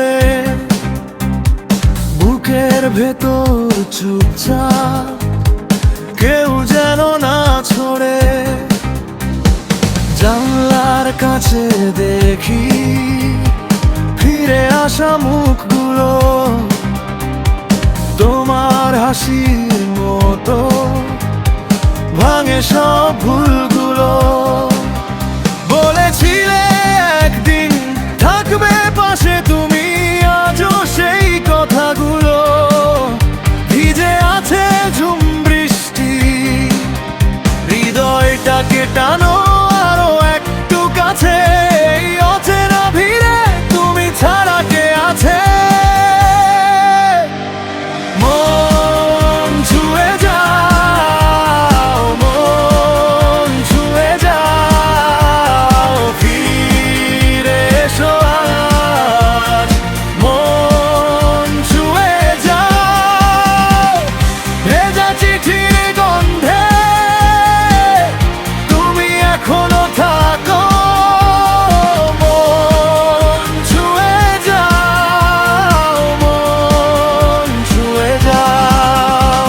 করে বুকের ভেতর চুপচাপ কেউ যেন না ছড়ে। জানলার কাছে দেখি ফিরে আসা মুখগুলো, তোমার হাসির মতো ভাঙে সব ভুলগুলো। বলেছিলে একদিন থাকবে পাশে তুমি, আজও সেই কথাগুলো ভিজে আছে ঝুম বৃষ্টি। হৃদয়টাকে টানো আরো একটু কাছে, এই অচেনা ভিড়ে তুমি ছাড়া কে আছে। মন ছুঁয়ে যাও, মন ছুঁয়ে যাও, ফিরে এসো আজ। মন ছুঁয়ে যাও, ভেজা চিঠির গন্ধে তুমি এখনো থাকো। মন ছুঁয়ে যাও, মন ছুঁয়ে যাও।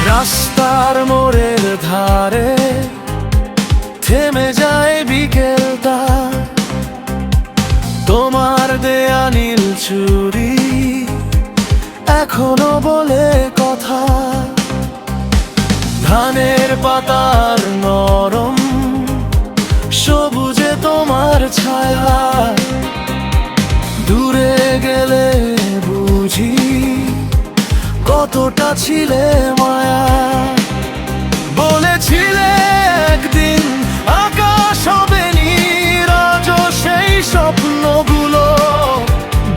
রাস্তার মোড়ের ধারে থেমে যায় বিকেলটা, তোমার দেয়া নীল চুড়ি এখনো বলে কথা। ধানের পাতার নরম সবুজে তোমার ছায়া, দূরে গেলে বুঝি কতটা ছিলে মায়া। বলেছিলে একদিন আকাশ হবে নীল, আজও সেই স্বপ্নগুলো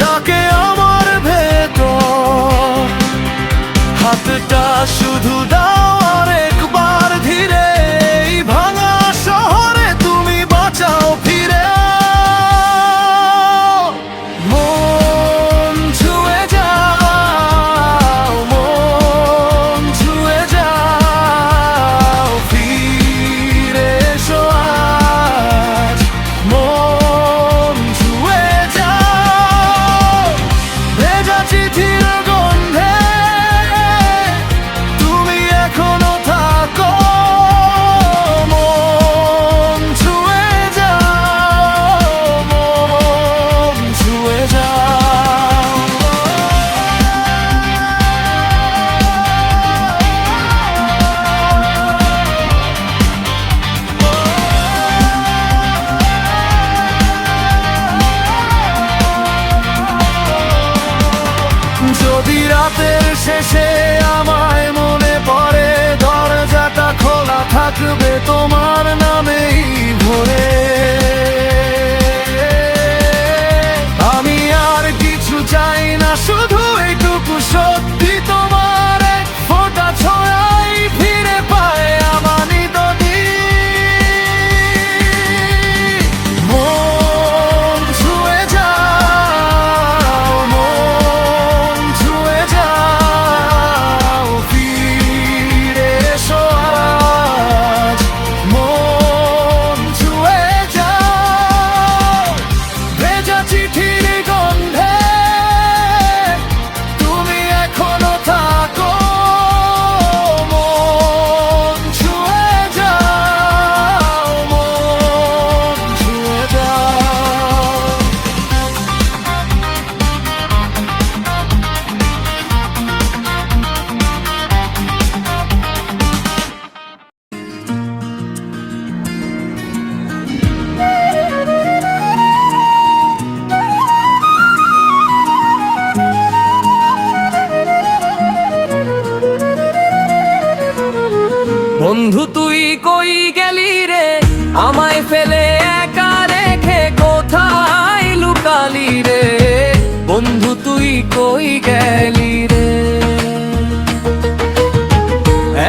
ডাকে আমার ভেতর। হাতটা শুধু দাও আর একবার ধীরে, এই ভাঙা শহরে তুমি বাঁচাও ফিরে। মন ছুঁয়ে যাও, মন ছুঁয়ে যাও, ফিরে এসো আজ। মন ছুঁয়ে যাও, ভেজা চিঠির গন্ধে তুমি এখনো থাকো। মন ছুঁয়ে যাও, মন ছুঁয়ে যাও। যদি রাতের শেষে আমায় মনে পড়ে, দরজাটা খোলা থাকবে তোমার নামেই ভরে। আমি আর কিছু চাই না, শুধু এইটুকু সত্যি তোমার এক ফোঁটা ছোঁয়াই ফিরে পায় আমার নিদনি। মন ছুঁয়ে যাও, মন ছুঁয়ে যাও, ফিরে এসো আজ। মন ছুঁয়ে যাও, ভেজা চিঠির গন্ধে তুমি এখনো থাকো। মন ছুঁয়ে যাও, মন ছুঁয়ে যাও। বন্ধু তুই কই গেলি রে, আমায় ফেলে একা রেখে কোথায় লুকালি রে। বন্ধু তুই কই গেলি রে,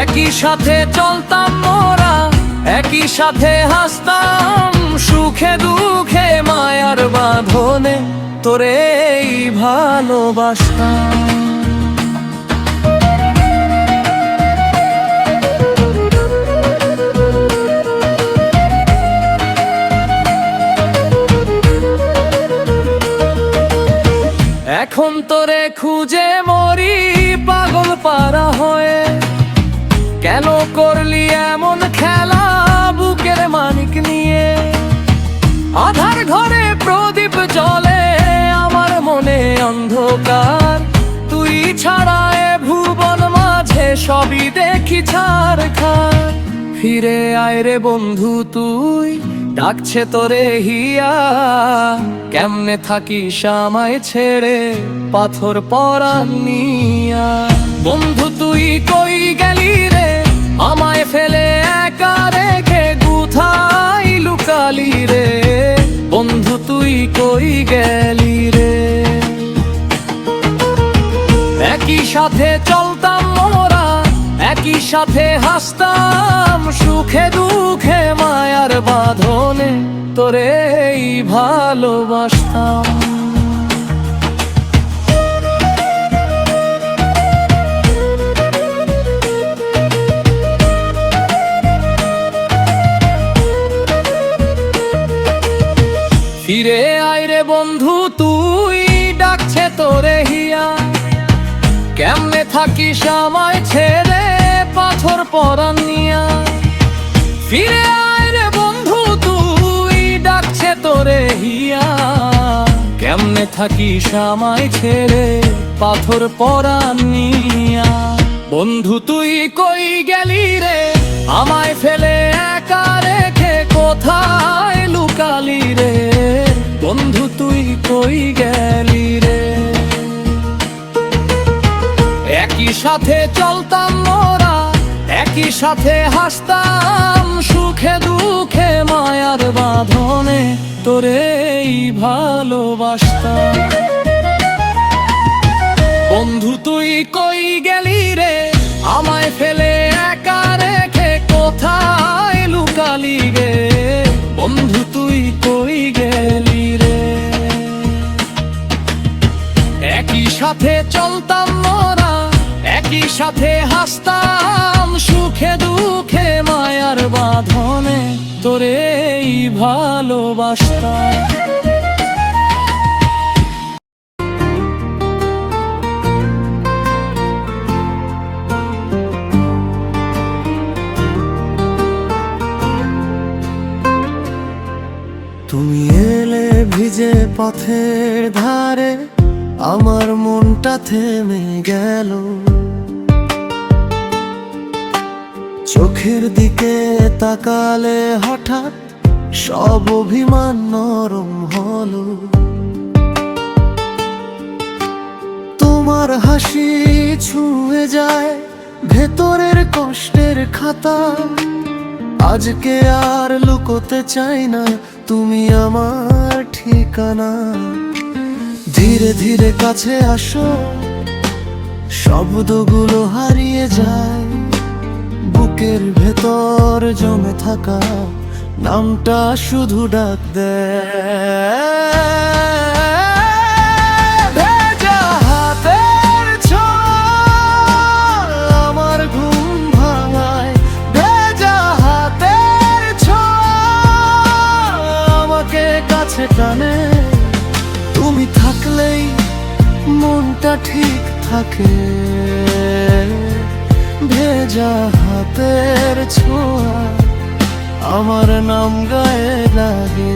একই সাথে চলতাম মোরা, একই সাথে হাসতাম, সুখে দুঃখে মায়ার বাঁধনে তোরে এই ভালোবাসতাম। এখন তোরে খুঁজে মরি পাগল পারা হয়ে, কেন করলি এমন খেলা বুকের মানিক নিয়ে? আধার ঘরে প্রদীপ জ্বলে আমার মনে অন্ধকার, তুই ছাড়া এ ভুবন মাঝে সবই দেখি ছারখার। ফিরে আয় রে বন্ধু তুই, ডাকছে তোরে হিয়া, কেমনে থাকিস আমায় ছেড়ে পাথর পরাণ নিয়া? বন্ধু তুই কই গেলি রে, আমায় ফেলে একা রেখে কোথায় লুকালি রে? বন্ধু তুই কই গেলি রে? একই সাথে চলতাম মোরা, একই সাথে হাসতাম, সুখে দুঃখে মায়ার বাঁধনে তোরে এই ভালোবাসতাম। ফিরে আয় রে বন্ধু তুই, ডাকছে তোরে হিয়া, কেমনে থাকিস আমায় ছেড়ে পাথর পরাণ নিয়া? ফিরে আয় রে বন্ধু তুই, ডাকছে তোরে হিয়া, কেমনে থাকিস আমায় ছেড়ে পাথর পরাণ নিয়া? বন্ধু তুই কই গেলি রে, আমায় ফেলে একা রেখে কোথায় লুকালি রে? বন্ধু তুই কই গেলি রে? একই সাথে চলতাম মোরা, একই সাথে হাসতাম, সুখে দুঃখে মায়ার বাঁধনে তোরে এই ভালোবাসতাম। বন্ধু তুই কই গেলি রে, আমায় ফেলে একা রেখে কোথায় লুকালি রে? বন্ধু তুই কই গেলি রে? একই সাথে চলতাম মোরা, একই সাথে হাসতাম, সুখে দুঃখে মায়ার বাঁধনে তোরে এই ভালোবাসতাম। তুমি এলে ভিজে পথের ধারে, আমার মনটা থেমে গেল, চোখের দিকে তাকালে হঠাৎ সব অভিমান নরম হলো। তোমার হাসি ছুঁয়ে যায় ভেতরের কষ্টের খাতা, আজকে আর লুকোতে চাই না তুমি আমার ঠিকানা। ধীরে ধীরে কাছে আসো, শব্দগুলো হারিয়ে যায়, বুকের ভেতর জমে থাকা নামটা শুধু ডাক দেয়। ভেজা হাতের ছোঁয়া আমার ঘুম ভাঙায়, ভেজা হাতের ছোঁয়া আমাকে কাছে টানে। তুমি থাকলেই মনটা ঠিক থাকে, ভেজা হাতের ছোঁয়া আমার নাম গায়ে লাগে।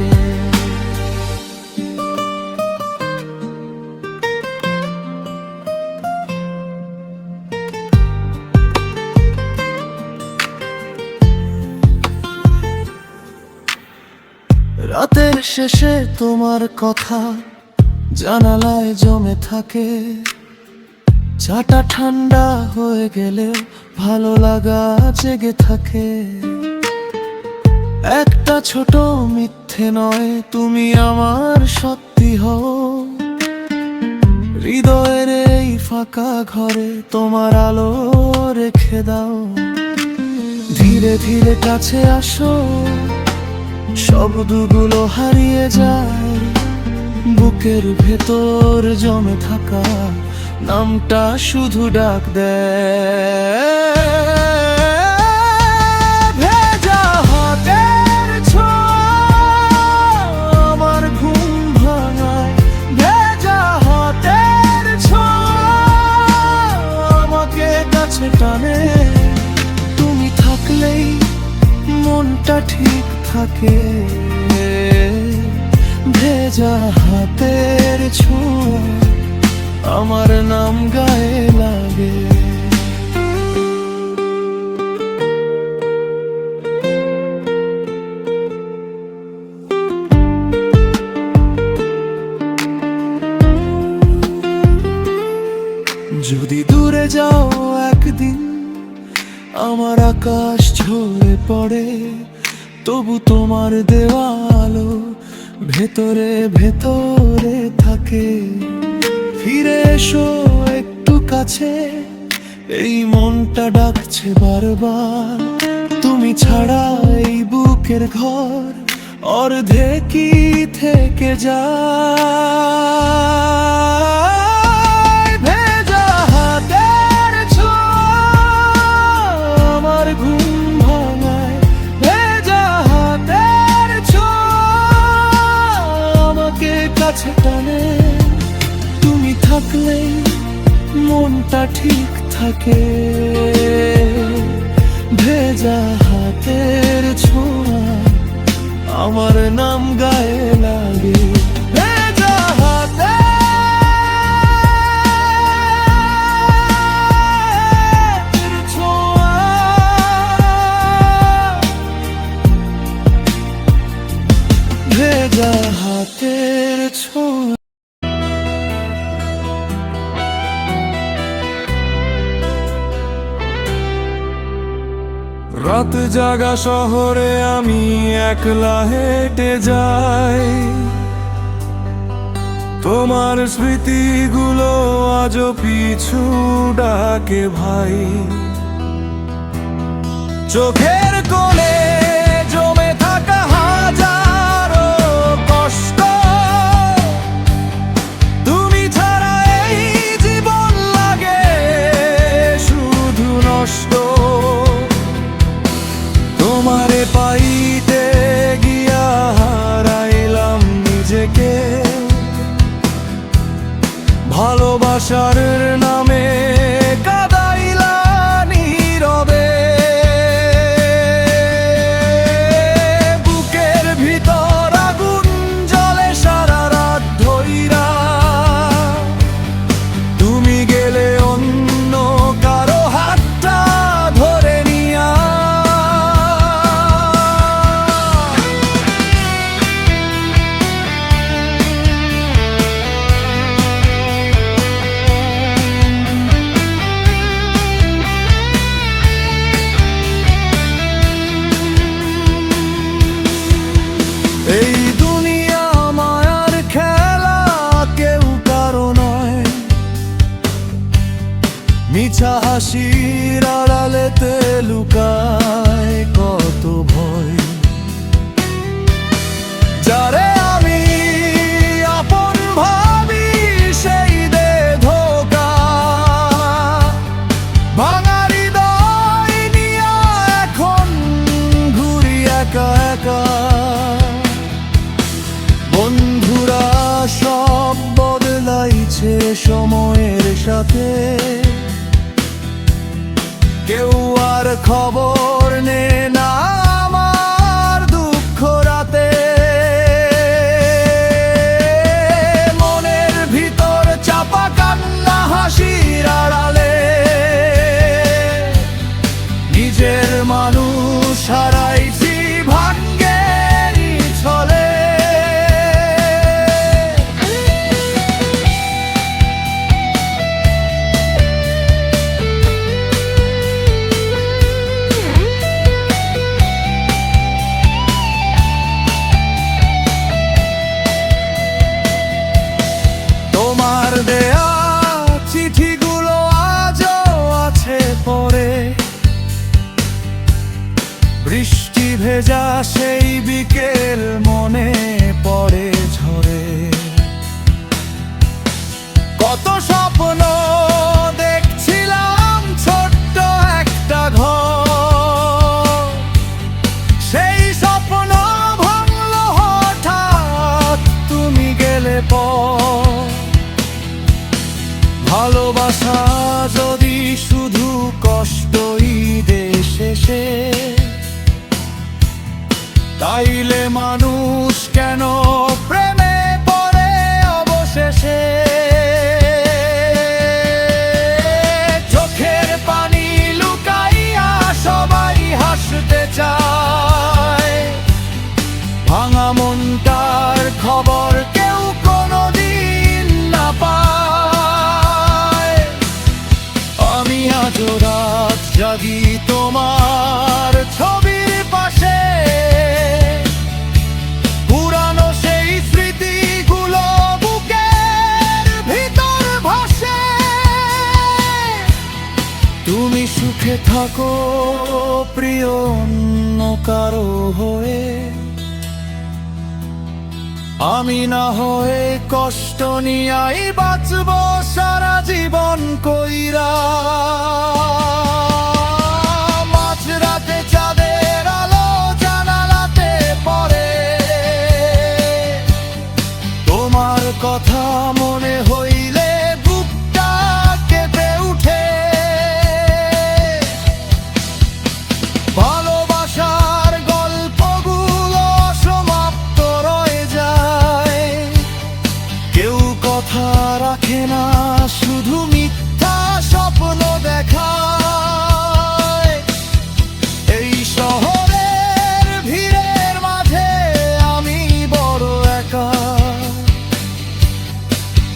রাতের শেষে তোমার কথা জানালায় জমে থাকে, চাটা ঠান্ডা হয়ে গেলে ভালো লাগা জেগে থাকে। একটা ছোট মিথ্যে নয়, তুমি আমার সত্যি হও, হৃদয়ের এই ফাঁকা ঘরে তোমার আলো রেখে দাও। ধীরে ধীরে কাছে আসো, শব্দগুলো হারিয়ে যায়, বুকের ভেতর জমে থাকা নামটা শুধু ডাক দেয়। ভেজা হাতের ছোঁয়া আমার ঘুম ভাঙায়, ভেজা হাতের ছোঁয়া আমাকে কাছে টানে। তুমি থাকলেই মনটা ঠিক থাকে, ভেজা হাতের ছোঁয়া আমার নাম গায়ে লাগে। যদি দূরে যাও একদিন, আমার আকাশ ঝরে পড়ে, তবু তোমার দেওয়ালো ভেতরে ভেতরে থাকে। ফিরে এসো একটু কাছে, এই মনটা ডাকছে বারবার। তুমি ছাড়া এই বুকের ঘর অর্ধেকই থেকে যায়। ভেজা হাতের ছোঁয়া আমার ঘুম ভাঙায়, ভেজা হাতের ছোঁয়া আমাকে কাছে টানে। তুমি থাকলে মনটা ঠিক থাকে, ভেজা হাতের ছোঁয়া আমার নাম গায়ে লাগে। ভেজা হাতের ছোঁয়া, ভেজা হাতের ছোঁয়া। রাত জাগা শহরে আমি একলা হেঁটে যাই, তোমার স্মৃতিগুলো আজও পিছু ডাকে ভাই। চোখের কোণে জমে থাকা হাজারো কষ্ট, তুমি ছাড়া এই জীবন লাগে শুধু নষ্ট। তোমারে পাইতে গিয়া হারাইলাম নিজেকে, ভালোবাসার নামে কাঁদাইলা নীরবে। বুকের ভিতর আগুন জ্বলে সারা রাত ধইরা, তুমি গেলে অন্য কারো হাতটা ধরে নিয়া। এই দুনিয়া মায়ার খেলা, কেউ কারো নয়। মিছা হাসির আড়ালেতে লুকায় কত ভয়। যারে আমি আপন ভাবি সেই দে ধোঁকা, ভাঙা হৃদয় নিয়া এখন ঘুরি একা একা। বন্ধুরা সব বদলাইছে সময়ের সাথে, কেউ আর খবর নে না আমার দুঃখ রাতে। মনের ভিতর চাপা কান্না হাসির আড়ালে, নিজের মানুষ হারাইছি ভাগ্যেরই ছলে। তোমার দেয়া চিঠিগুলো আজও আছে পড়ে, বৃষ্টি ভেজা সেই বিকেল মনে পড়ে ঝরে। ভালোবাসা যদি শুধু কষ্টই দেয় শেষে, তাইলে মানুষ কেন প্রেমে পড়ে অবশেষে? চোখের পানি লুকাইয়া সবাই হাসতে চায়, ভাঙা মনটার খবর কেউ কোনোদিন না পায়। আমি আজও রাত জাগি তোমার ছবির পাশে, পুরানো সেই স্মৃতিগুলো বুকের ভিতর ভাসে। তুমি সুখে থাকো প্রিয় অন্য কারো হয়ে, আমি না হয়ে কষ্ট নিয়াই বাঁচব সারা জীবন কইরা। মাঝরাতে চাঁদের আলো জানালাতে পড়ে, তোমার কথা মনে হইলে বুকটা কেঁপে উঠে। ভালোবাসার গল্পগুলো সমাপ্ত রয়ে যায়, কেউ কথা রাখে না, শুধু মিথ্যা স্বপ্ন দেখায়। এই শহরের ভিড়ের মাঝে আমি বড় একা,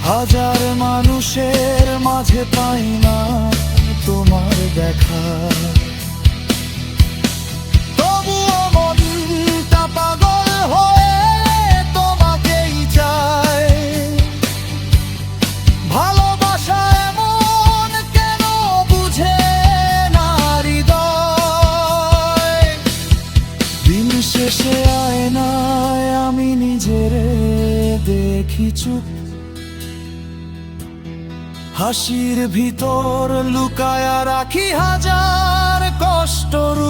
হাজার মানুষের মাঝে পাই না তোমার দেখা। তবুও মনটা পাগল হয়ে তোমাকেই চায়। ভালোবাসা এমন কেন বুঝে না হৃদয়? দিন শেষে আয়নায় আমি নিজেরে দেখি চুপ, হাসির ভিতর লুকায়া রাখি হাজার কষ্টরূপ।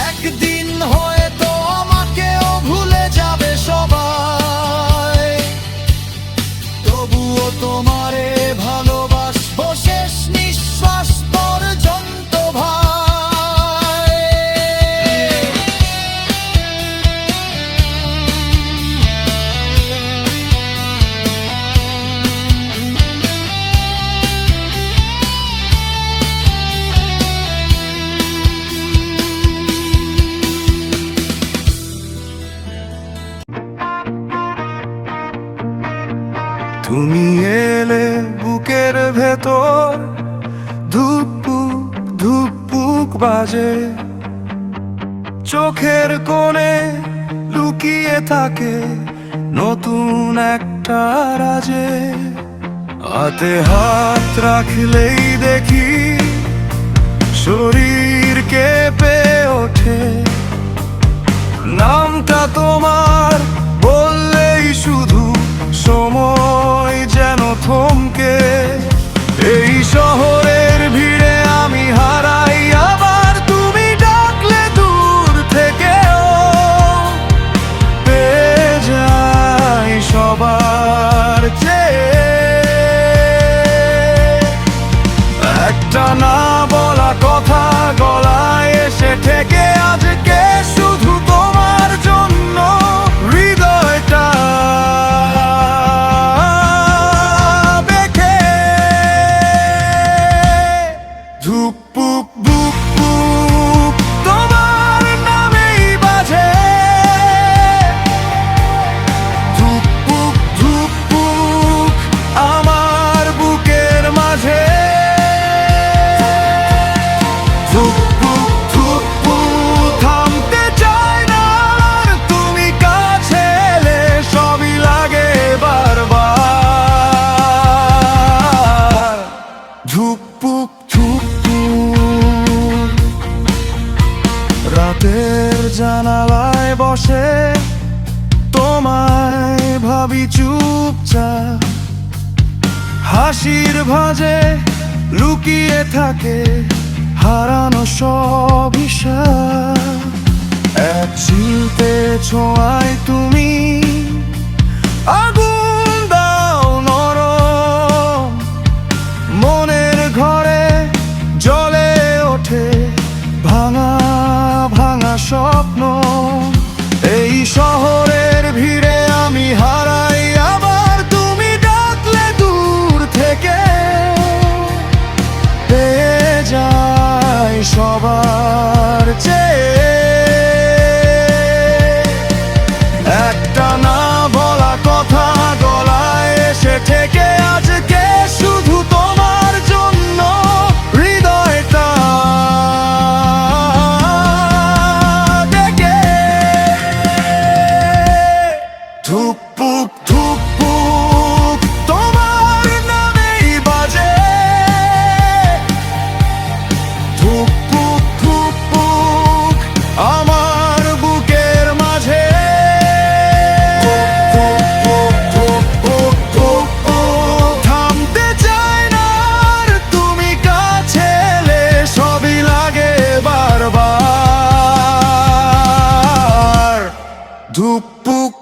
একদিন হয়তো আমাকেও ভুলে যাবে সবাই, তবুও তোমারে ভালোবাসবো শেষ নিঃশ্বাস পর্যন্ত ভাই। তুমি এলে বুকের ভেতর ধুকপুক ধুকপুক বাজে, চোখের কোণে লুকিয়ে থাকে নতুন একটা রাজে। হাতে হাত রাখলেই দেখি শরীর কেঁপে ওঠে, নামটা তোমার বললেই শুধু সময় যেন থমকে। এই শহরের ভিড়ে আমি হারাই, আবার তুমি ডাকলে দূর থেকেও পেয়ে যাই সবার চেয়ে। একটা না বলা কথা গলায় এসে ঠেকে, আজকে শুধু তোমার জন্য হৃদয়টা বেঁকে। ধুকপুক বুকপুক তোমার নামেই বাজে, ধুকপুক ধুকপুক আমার বুকের মাঝে। ধুকপুক ধুকপুক থামতে চায় না, আর তুমি কাছে এলে সবই লাগে বারবার। ধুকপুক ধুকপুক রাতের জানালায় বসে তোমায় ভাবি চুপচাপ, হাসির ভাঁজে লুকিয়ে থাকে হারানো সব হিসাব। এক চিলতে ছোঁয়ায় তুমি আগুন দাও ধুকপুক ধুকপুক তোমার নামেই বাজে, ধুকপুক ধুকপুক আমার বুকের মাঝে। ধুকপুক ধুকপুক ধুকপুক থামতে চায় না আর, তুমি কাছে এলে সবই লাগে বারবার। ধুকপুক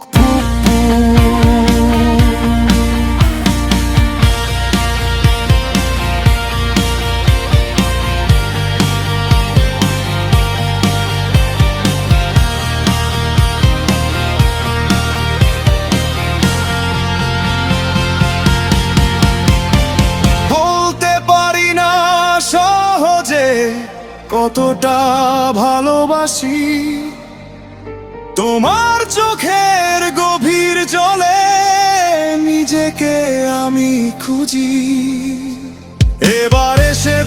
সহজে কতটা ভালোবাসি, তোমার চোখের গভীর জলে নিজেকে আমি খুঁজি। এবার এসে